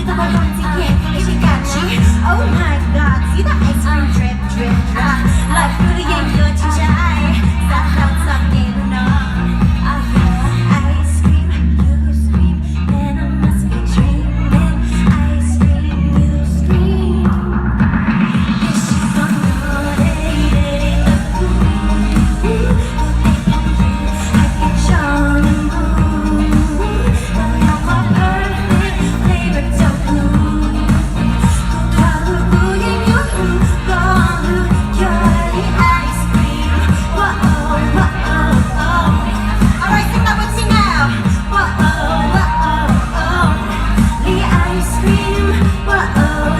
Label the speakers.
Speaker 1: แต่บางคนที่เก่งไม่ใช่การชี้ Oh my god see the ice cream drip drip drop like through the yin your chai that felt something no I hear ice cream you scream and I must be dreaming ice cream you scream this is the note I get shown the moon now my perfect flavor so blue Whoa,